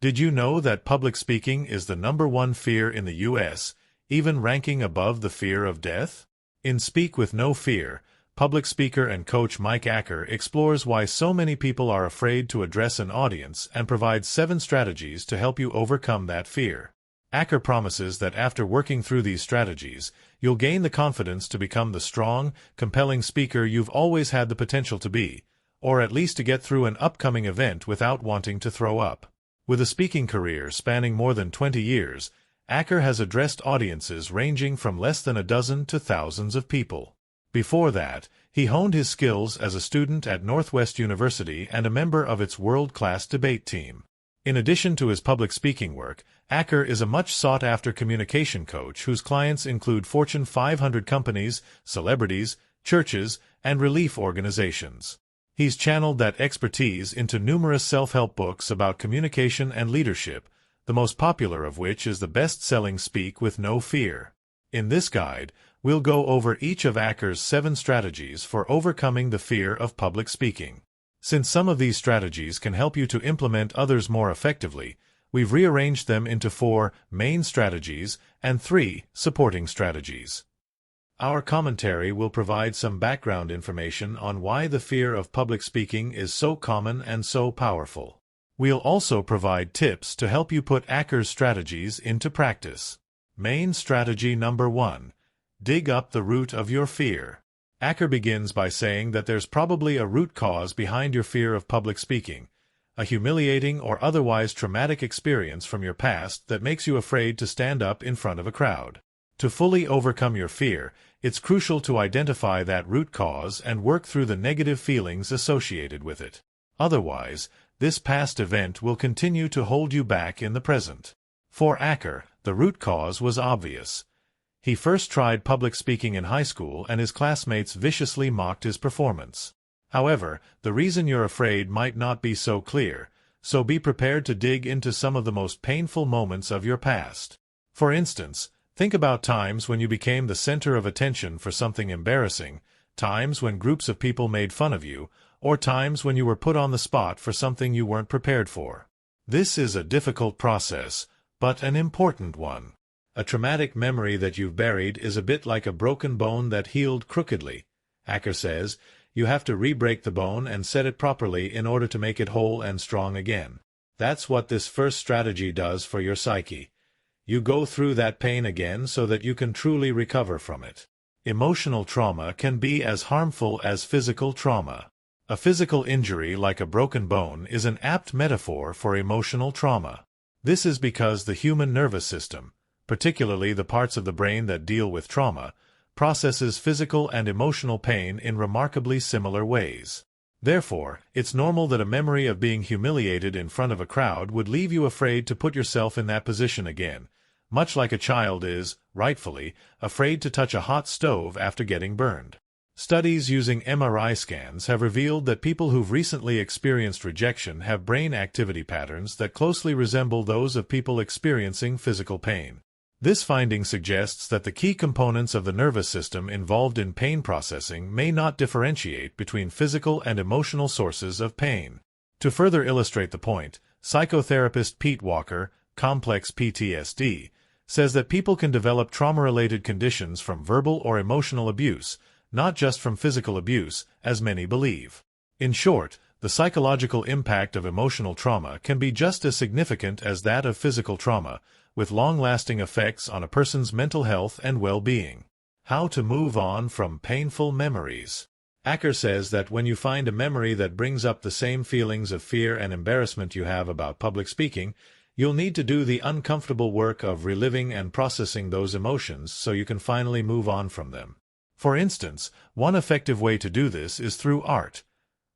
Did you know that public speaking is the #1 fear in the U.S., even ranking above the fear of death? In Speak with No Fear, public speaker and coach Mike Acker explores why so many people are afraid to address an audience and provides 7 strategies to help you overcome that fear. Acker promises that after working through these strategies, you'll gain the confidence to become the strong, compelling speaker you've always had the potential to be, or at least to get through an upcoming event without wanting to throw up. With a speaking career spanning more than 20 years, Acker has addressed audiences ranging from less than a dozen to thousands of people. Before that, he honed his skills as a student at Northwest University and a member of its world-class debate team. In addition to his public speaking work, Acker is a much sought-after communication coach whose clients include Fortune 500 companies, celebrities, churches, and relief organizations. He's channeled that expertise into numerous self-help books about communication and leadership, the most popular of which is the best-selling Speak with No Fear. In this guide, we'll go over each of Acker's 7 strategies for overcoming the fear of public speaking. Since some of these strategies can help you to implement others more effectively, we've rearranged them into 4 main strategies and 3 supporting strategies. Our commentary will provide some background information on why the fear of public speaking is so common and so powerful. We'll also provide tips to help you put Acker's strategies into practice. Main strategy number 1. Dig up the root of your fear. Acker begins by saying that there's probably a root cause behind your fear of public speaking, a humiliating or otherwise traumatic experience from your past that makes you afraid to stand up in front of a crowd. To fully overcome your fear, it's crucial to identify that root cause and work through the negative feelings associated with it. Otherwise, this past event will continue to hold you back in the present. For Acker, the root cause was obvious. He first tried public speaking in high school and his classmates viciously mocked his performance. However, the reason you're afraid might not be so clear, so be prepared to dig into some of the most painful moments of your past. For instance, think about times when you became the center of attention for something embarrassing, times when groups of people made fun of you, or times when you were put on the spot for something you weren't prepared for. This is a difficult process, but an important one. A traumatic memory that you've buried is a bit like a broken bone that healed crookedly. Acker says, you have to re-break the bone and set it properly in order to make it whole and strong again. That's what this first strategy does for your psyche. You go through that pain again so that you can truly recover from it. Emotional trauma can be as harmful as physical trauma. A physical injury like a broken bone is an apt metaphor for emotional trauma. This is because the human nervous system, particularly the parts of the brain that deal with trauma, processes physical and emotional pain in remarkably similar ways. Therefore, it's normal that a memory of being humiliated in front of a crowd would leave you afraid to put yourself in that position again, much like a child is, rightfully, afraid to touch a hot stove after getting burned. Studies using MRI scans have revealed that people who've recently experienced rejection have brain activity patterns that closely resemble those of people experiencing physical pain. This finding suggests that the key components of the nervous system involved in pain processing may not differentiate between physical and emotional sources of pain. To further illustrate the point, psychotherapist Pete Walker, Complex PTSD, says that people can develop trauma-related conditions from verbal or emotional abuse, not just from physical abuse, as many believe. In short, the psychological impact of emotional trauma can be just as significant as that of physical trauma, with long-lasting effects on a person's mental health and well-being. How to move on from painful memories. Acker says that when you find a memory that brings up the same feelings of fear and embarrassment you have about public speaking, you'll need to do the uncomfortable work of reliving and processing those emotions so you can finally move on from them. For instance, one effective way to do this is through art.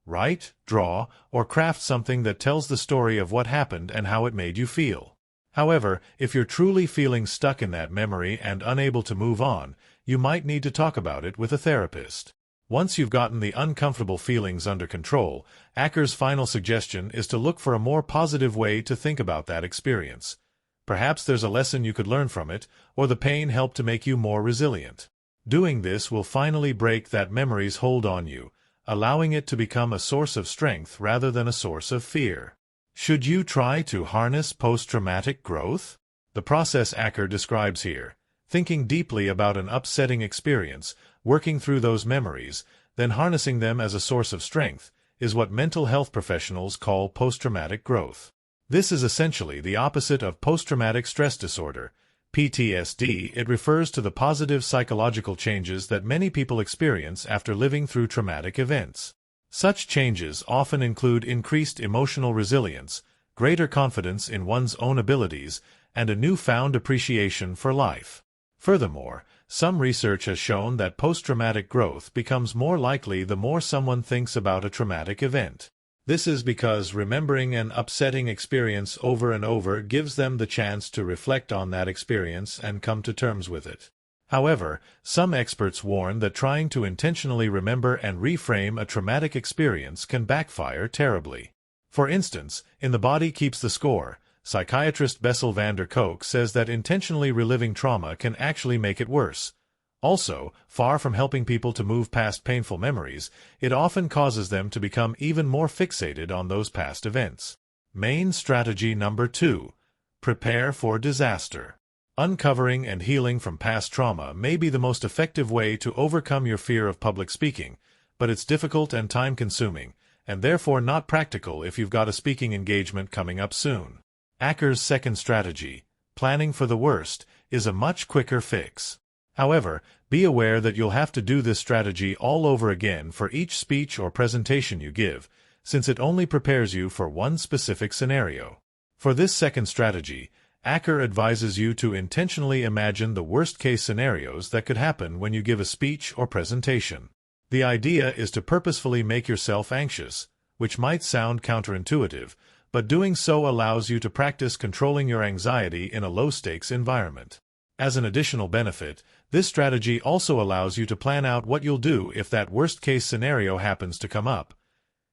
Write, draw, or craft something that tells the story of what happened and how it made you feel. However, if you're truly feeling stuck in that memory and unable to move on, you might need to talk about it with a therapist. Once you've gotten the uncomfortable feelings under control, Acker's final suggestion is to look for a more positive way to think about that experience. Perhaps there's a lesson you could learn from it, or the pain helped to make you more resilient. Doing this will finally break that memory's hold on you, allowing it to become a source of strength rather than a source of fear. Should you try to harness post-traumatic growth? The process Acker describes here, thinking deeply about an upsetting experience, working through those memories, then harnessing them as a source of strength, is what mental health professionals call post-traumatic growth. This is essentially the opposite of post-traumatic stress disorder, PTSD. It refers to the positive psychological changes that many people experience after living through traumatic events. Such changes often include increased emotional resilience, greater confidence in one's own abilities, and a newfound appreciation for life. Furthermore, some research has shown that post-traumatic growth becomes more likely the more someone thinks about a traumatic event. This is because remembering an upsetting experience over and over gives them the chance to reflect on that experience and come to terms with it. However, some experts warn that trying to intentionally remember and reframe a traumatic experience can backfire terribly. For instance, in The Body Keeps the Score, psychiatrist Bessel van der Kolk says that intentionally reliving trauma can actually make it worse. Also, far from helping people to move past painful memories, it often causes them to become even more fixated on those past events. Main strategy number 2. Prepare for disaster. Uncovering and healing from past trauma may be the most effective way to overcome your fear of public speaking, but it's difficult and time-consuming, and therefore not practical if you've got a speaking engagement coming up soon. Acker's second strategy, planning for the worst, is a much quicker fix. However, be aware that you'll have to do this strategy all over again for each speech or presentation you give, since it only prepares you for one specific scenario. For this second strategy, Acker advises you to intentionally imagine the worst-case scenarios that could happen when you give a speech or presentation. The idea is to purposefully make yourself anxious, which might sound counterintuitive, but doing so allows you to practice controlling your anxiety in a low-stakes environment. As an additional benefit, this strategy also allows you to plan out what you'll do if that worst-case scenario happens to come up.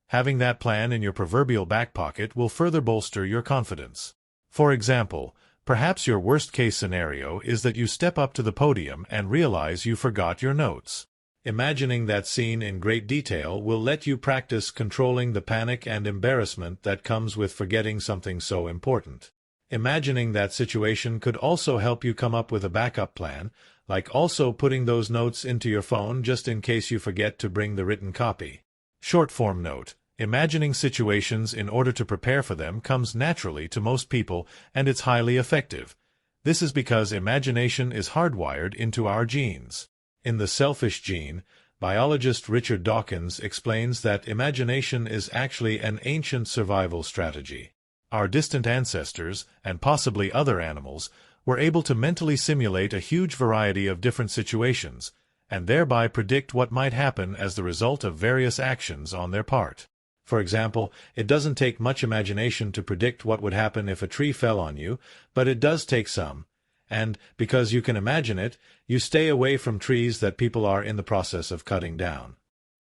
Having that plan in your proverbial back pocket will further bolster your confidence. For example, perhaps your worst-case scenario is that you step up to the podium and realize you forgot your notes. Imagining that scene in great detail will let you practice controlling the panic and embarrassment that comes with forgetting something so important. Imagining that situation could also help you come up with a backup plan, like also putting those notes into your phone just in case you forget to bring the written copy. Short-form note: imagining situations in order to prepare for them comes naturally to most people, and it's highly effective. This is because imagination is hardwired into our genes. In The Selfish Gene, biologist Richard Dawkins explains that imagination is actually an ancient survival strategy. Our distant ancestors, and possibly other animals, were able to mentally simulate a huge variety of different situations, and thereby predict what might happen as the result of various actions on their part. For example, it doesn't take much imagination to predict what would happen if a tree fell on you, but it does take some. And, because you can imagine it, you stay away from trees that people are in the process of cutting down.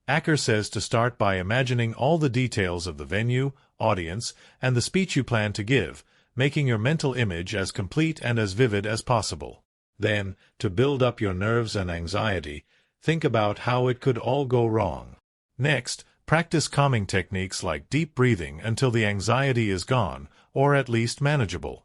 Acker says to start by imagining all the details of the venue, audience, and the speech you plan to give, making your mental image as complete and as vivid as possible. Then, to build up your nerves and anxiety, think about how it could all go wrong. Next, practice calming techniques like deep breathing until the anxiety is gone, or at least manageable.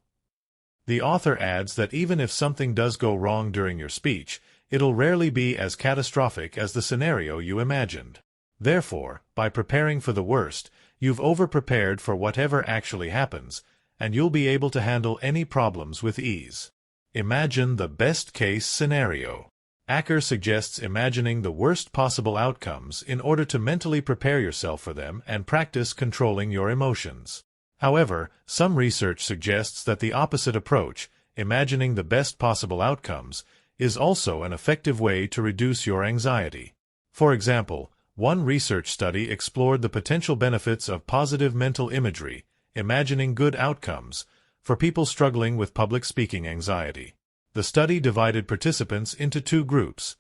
The author adds that even if something does go wrong during your speech, it'll rarely be as catastrophic as the scenario you imagined. Therefore, by preparing for the worst, you've over-prepared for whatever actually happens, and you'll be able to handle any problems with ease. Imagine the best-case scenario. Acker suggests imagining the worst possible outcomes in order to mentally prepare yourself for them and practice controlling your emotions. However, some research suggests that the opposite approach, imagining the best possible outcomes, is also an effective way to reduce your anxiety. For example, one research study explored the potential benefits of positive mental imagery, imagining good outcomes, for people struggling with public speaking anxiety. The study divided participants into two groups.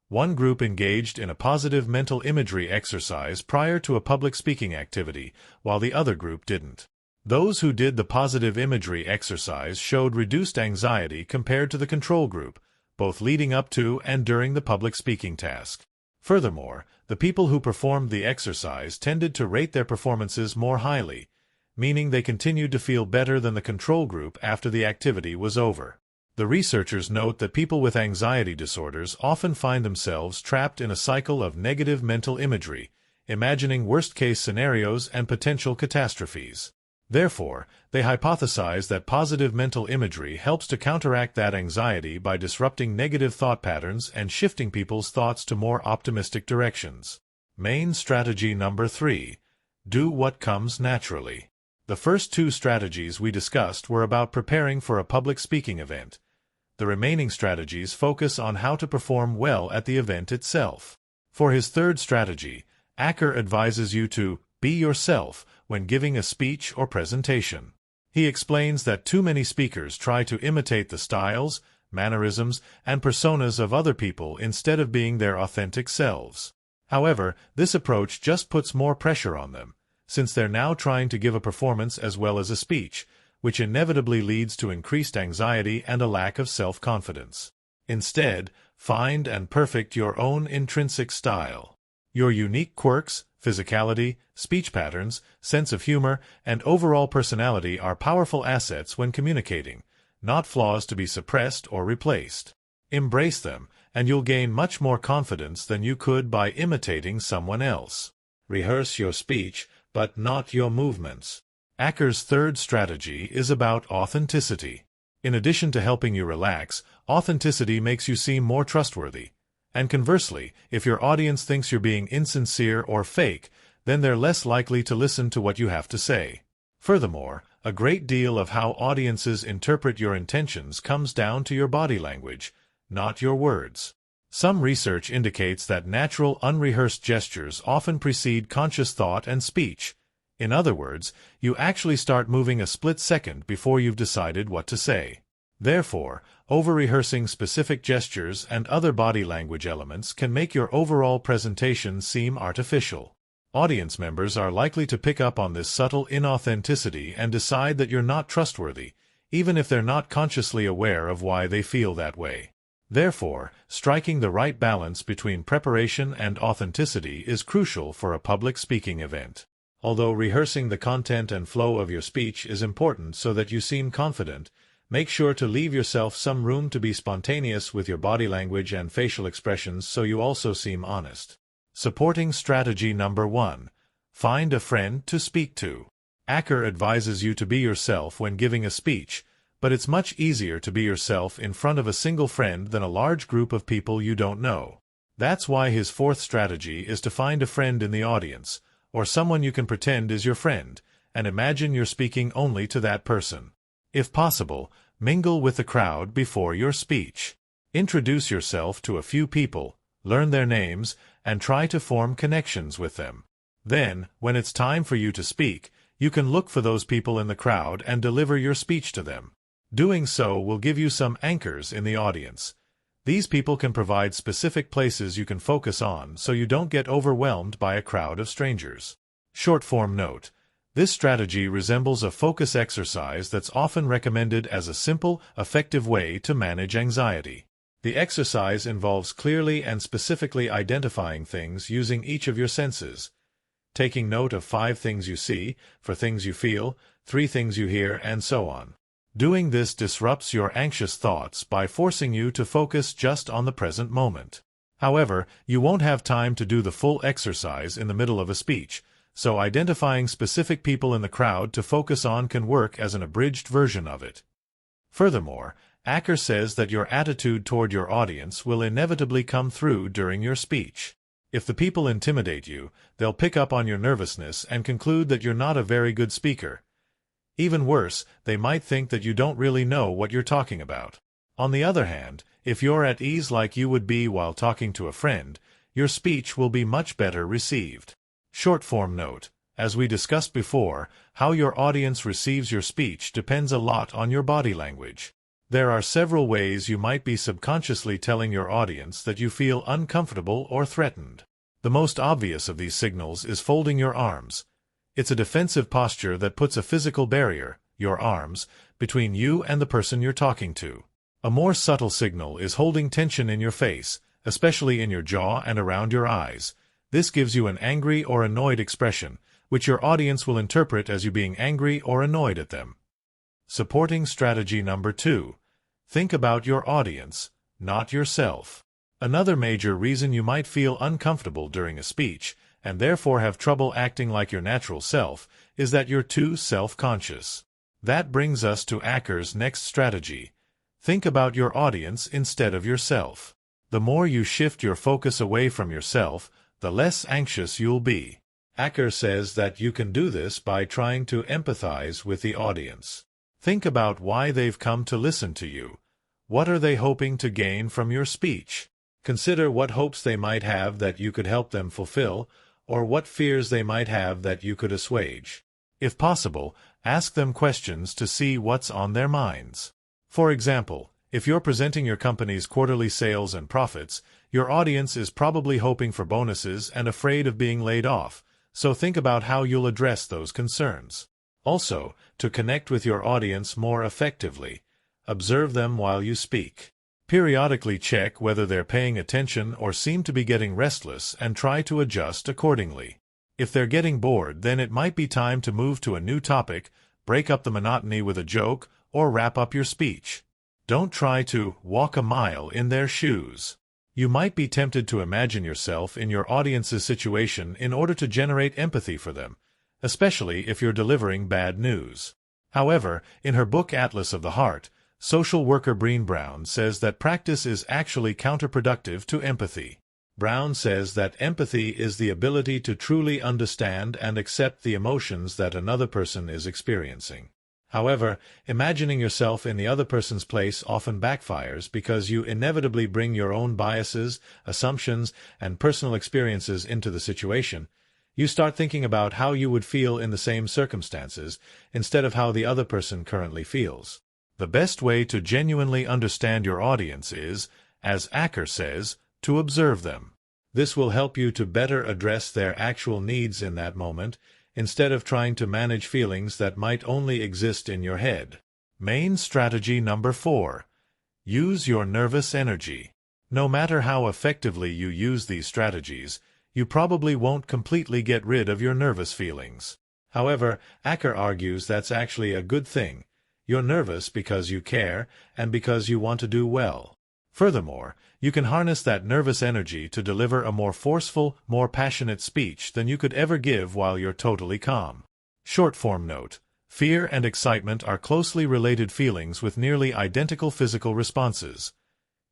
One group engaged in a positive mental imagery exercise prior to a public speaking activity, while the other group didn't. Those who did the positive imagery exercise showed reduced anxiety compared to the control group, both leading up to and during the public speaking task. Furthermore, the people who performed the exercise tended to rate their performances more highly, meaning they continued to feel better than the control group after the activity was over. The researchers note that people with anxiety disorders often find themselves trapped in a cycle of negative mental imagery, imagining worst-case scenarios and potential catastrophes. Therefore, they hypothesize that positive mental imagery helps to counteract that anxiety by disrupting negative thought patterns and shifting people's thoughts to more optimistic directions. Main strategy number 3. Do what comes naturally. The first two strategies we discussed were about preparing for a public speaking event. The remaining strategies focus on how to perform well at the event itself. For his third strategy, Acker advises you to be yourself when giving a speech or presentation. He explains that too many speakers try to imitate the styles, mannerisms, and personas of other people instead of being their authentic selves. However, this approach just puts more pressure on them, since they're now trying to give a performance as well as a speech, which inevitably leads to increased anxiety and a lack of self-confidence. Instead, find and perfect your own intrinsic style. Your unique quirks, physicality, speech patterns, sense of humor, and overall personality are powerful assets when communicating, not flaws to be suppressed or replaced. Embrace them, and you'll gain much more confidence than you could by imitating someone else. Rehearse your speech, but not your movements. Acker's third strategy is about authenticity. In addition to helping you relax, authenticity makes you seem more trustworthy. And conversely, if your audience thinks you're being insincere or fake, then they're less likely to listen to what you have to say. Furthermore, a great deal of how audiences interpret your intentions comes down to your body language, not your words. Some research indicates that natural, unrehearsed gestures often precede conscious thought and speech. In other words, you actually start moving a split second before you've decided what to say. Therefore, over-rehearsing specific gestures and other body language elements can make your overall presentation seem artificial. Audience members are likely to pick up on this subtle inauthenticity and decide that you're not trustworthy, even if they're not consciously aware of why they feel that way. Therefore, striking the right balance between preparation and authenticity is crucial for a public speaking event. Although rehearsing the content and flow of your speech is important so that you seem confident, make sure to leave yourself some room to be spontaneous with your body language and facial expressions so you also seem honest. Supporting strategy number 1. Find a friend to speak to. Acker advises you to be yourself when giving a speech, but it's much easier to be yourself in front of a single friend than a large group of people you don't know. That's why his fourth strategy is to find a friend in the audience, or someone you can pretend is your friend, and imagine you're speaking only to that person. If possible, mingle with the crowd before your speech. Introduce yourself to a few people, learn their names, and try to form connections with them. Then, when it's time for you to speak, you can look for those people in the crowd and deliver your speech to them. Doing so will give you some anchors in the audience. These people can provide specific places you can focus on so you don't get overwhelmed by a crowd of strangers. Short-form note. This strategy resembles a focus exercise that's often recommended as a simple, effective way to manage anxiety. The exercise involves clearly and specifically identifying things using each of your senses. Taking note of 5 things you see, 4 things you feel, 3 things you hear, and so on. Doing this disrupts your anxious thoughts by forcing you to focus just on the present moment. However, you won't have time to do the full exercise in the middle of a speech, so identifying specific people in the crowd to focus on can work as an abridged version of it. Furthermore, Acker says that your attitude toward your audience will inevitably come through during your speech. If the people intimidate you, they'll pick up on your nervousness and conclude that you're not a very good speaker. Even worse, they might think that you don't really know what you're talking about. On the other hand, if you're at ease like you would be while talking to a friend, your speech will be much better received. Short-form note. As we discussed before, how your audience receives your speech depends a lot on your body language. There are several ways you might be subconsciously telling your audience that you feel uncomfortable or threatened. The most obvious of these signals is folding your arms. It's a defensive posture that puts a physical barrier, your arms, between you and the person you're talking to. A more subtle signal is holding tension in your face, especially in your jaw and around your eyes. This gives you an angry or annoyed expression, which your audience will interpret as you being angry or annoyed at them. Supporting strategy number 2. Think about your audience, not yourself. Another major reason you might feel uncomfortable during a speech, and therefore have trouble acting like your natural self, is that you're too self-conscious. That brings us to Acker's next strategy. Think about your audience instead of yourself. The more you shift your focus away from yourself, the less anxious you'll be. Acker says that you can do this by trying to empathize with the audience. Think about why they've come to listen to you. What are they hoping to gain from your speech? Consider what hopes they might have that you could help them fulfill, or what fears they might have that you could assuage. If possible, ask them questions to see what's on their minds. For example, if you're presenting your company's quarterly sales and profits, your audience is probably hoping for bonuses and afraid of being laid off, so think about how you'll address those concerns. Also, to connect with your audience more effectively, observe them while you speak. Periodically check whether they're paying attention or seem to be getting restless and try to adjust accordingly. If they're getting bored, then it might be time to move to a new topic, break up the monotony with a joke, or wrap up your speech. Don't try to walk a mile in their shoes. You might be tempted to imagine yourself in your audience's situation in order to generate empathy for them, especially if you're delivering bad news. However, in her book Atlas of the Heart, social worker Brené Brown says that practice is actually counterproductive to empathy. Brown says that empathy is the ability to truly understand and accept the emotions that another person is experiencing. However, imagining yourself in the other person's place often backfires because you inevitably bring your own biases, assumptions, and personal experiences into the situation. You start thinking about how you would feel in the same circumstances instead of how the other person currently feels. The best way to genuinely understand your audience is, as Acker says, to observe them. This will help you to better address their actual needs in that moment, instead of trying to manage feelings that might only exist in your head. Main strategy number 4. Use your nervous energy. No matter how effectively you use these strategies, you probably won't completely get rid of your nervous feelings. However, Acker argues that's actually a good thing. You're nervous because you care and because you want to do well. Furthermore, you can harness that nervous energy to deliver a more forceful, more passionate speech than you could ever give while you're totally calm. Short-form note: fear and excitement are closely related feelings with nearly identical physical responses.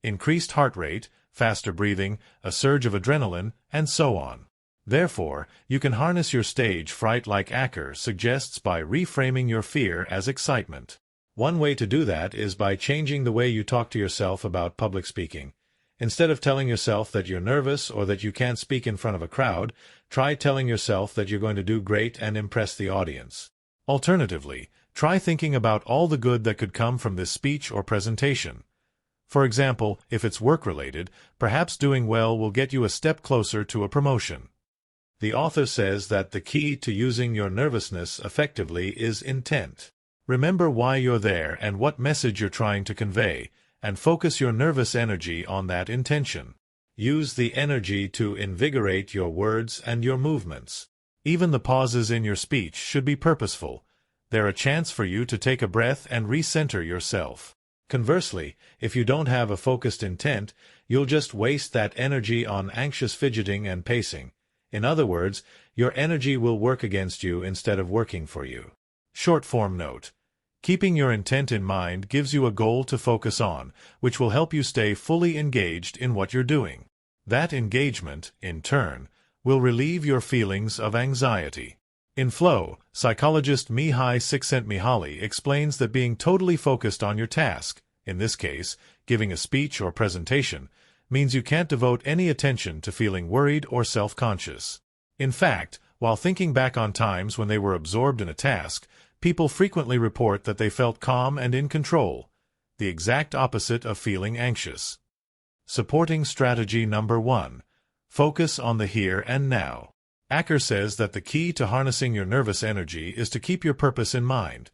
Increased heart rate, faster breathing, a surge of adrenaline, and so on. Therefore, you can harness your stage fright like Acker suggests by reframing your fear as excitement. One way to do that is by changing the way you talk to yourself about public speaking. Instead of telling yourself that you're nervous or that you can't speak in front of a crowd, try telling yourself that you're going to do great and impress the audience. Alternatively, try thinking about all the good that could come from this speech or presentation. For example, if it's work-related, perhaps doing well will get you a step closer to a promotion. The author says that the key to using your nervousness effectively is intent. Remember why you're there and what message you're trying to convey, and focus your nervous energy on that intention. Use the energy to invigorate your words and your movements. Even the pauses in your speech should be purposeful. They're a chance for you to take a breath and recenter yourself. Conversely, if you don't have a focused intent, you'll just waste that energy on anxious fidgeting and pacing. In other words, your energy will work against you instead of working for you. Short-form note: keeping your intent in mind gives you a goal to focus on, which will help you stay fully engaged in what you're doing. That engagement, in turn, will relieve your feelings of anxiety. In Flow, psychologist Mihai Csikszentmihalyi explains that being totally focused on your task, in this case, giving a speech or presentation, means you can't devote any attention to feeling worried or self-conscious. In fact, while thinking back on times when they were absorbed in a task, people frequently report that they felt calm and in control, the exact opposite of feeling anxious. Supporting strategy number 1. Focus on the here and now. Acker says that the key to harnessing your nervous energy is to keep your purpose in mind.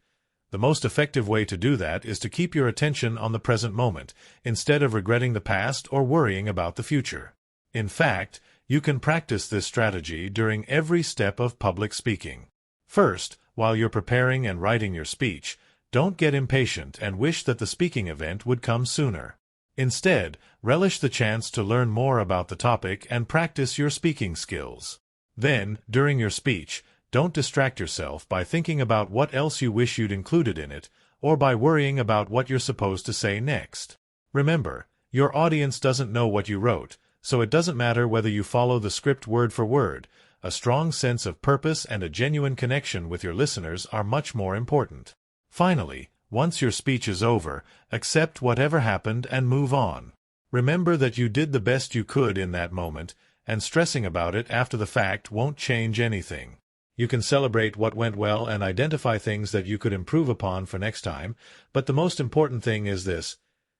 The most effective way to do that is to keep your attention on the present moment, instead of regretting the past or worrying about the future. In fact, you can practice this strategy during every step of public speaking. First, while you're preparing and writing your speech, don't get impatient and wish that the speaking event would come sooner. Instead, relish the chance to learn more about the topic and practice your speaking skills. Then, during your speech, don't distract yourself by thinking about what else you wish you'd included in it, or by worrying about what you're supposed to say next. Remember, your audience doesn't know what you wrote, so it doesn't matter whether you follow the script word for word. A strong sense of purpose and a genuine connection with your listeners are much more important. Finally, once your speech is over, accept whatever happened and move on. Remember that you did the best you could in that moment, and stressing about it after the fact won't change anything. You can celebrate what went well and identify things that you could improve upon for next time, but the most important thing is this: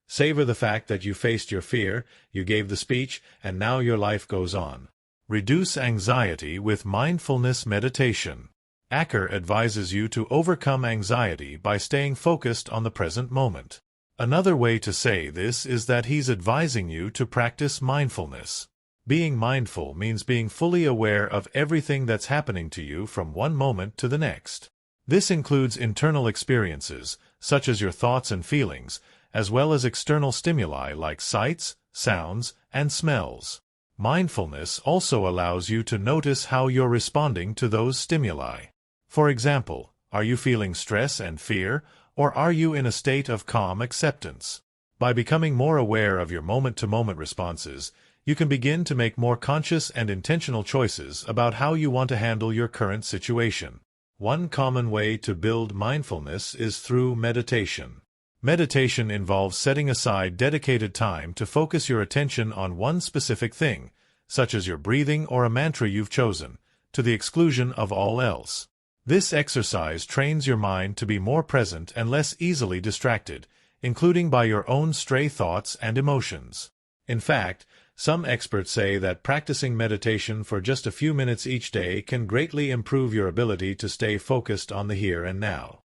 savor the fact that you faced your fear, you gave the speech, and now your life goes on. Reduce anxiety with mindfulness meditation. Acker advises you to overcome anxiety by staying focused on the present moment. Another way to say this is that he's advising you to practice mindfulness. Being mindful means being fully aware of everything that's happening to you from one moment to the next. This includes internal experiences, such as your thoughts and feelings, as well as external stimuli like sights, sounds, and smells. Mindfulness also allows you to notice how you're responding to those stimuli. For example, are you feeling stress and fear, or are you in a state of calm acceptance? By becoming more aware of your moment-to-moment responses, you can begin to make more conscious and intentional choices about how you want to handle your current situation. One common way to build mindfulness is through meditation. Meditation involves setting aside dedicated time to focus your attention on one specific thing, such as your breathing or a mantra you've chosen, to the exclusion of all else. This exercise trains your mind to be more present and less easily distracted, including by your own stray thoughts and emotions. In fact, some experts say that practicing meditation for just a few minutes each day can greatly improve your ability to stay focused on the here and now.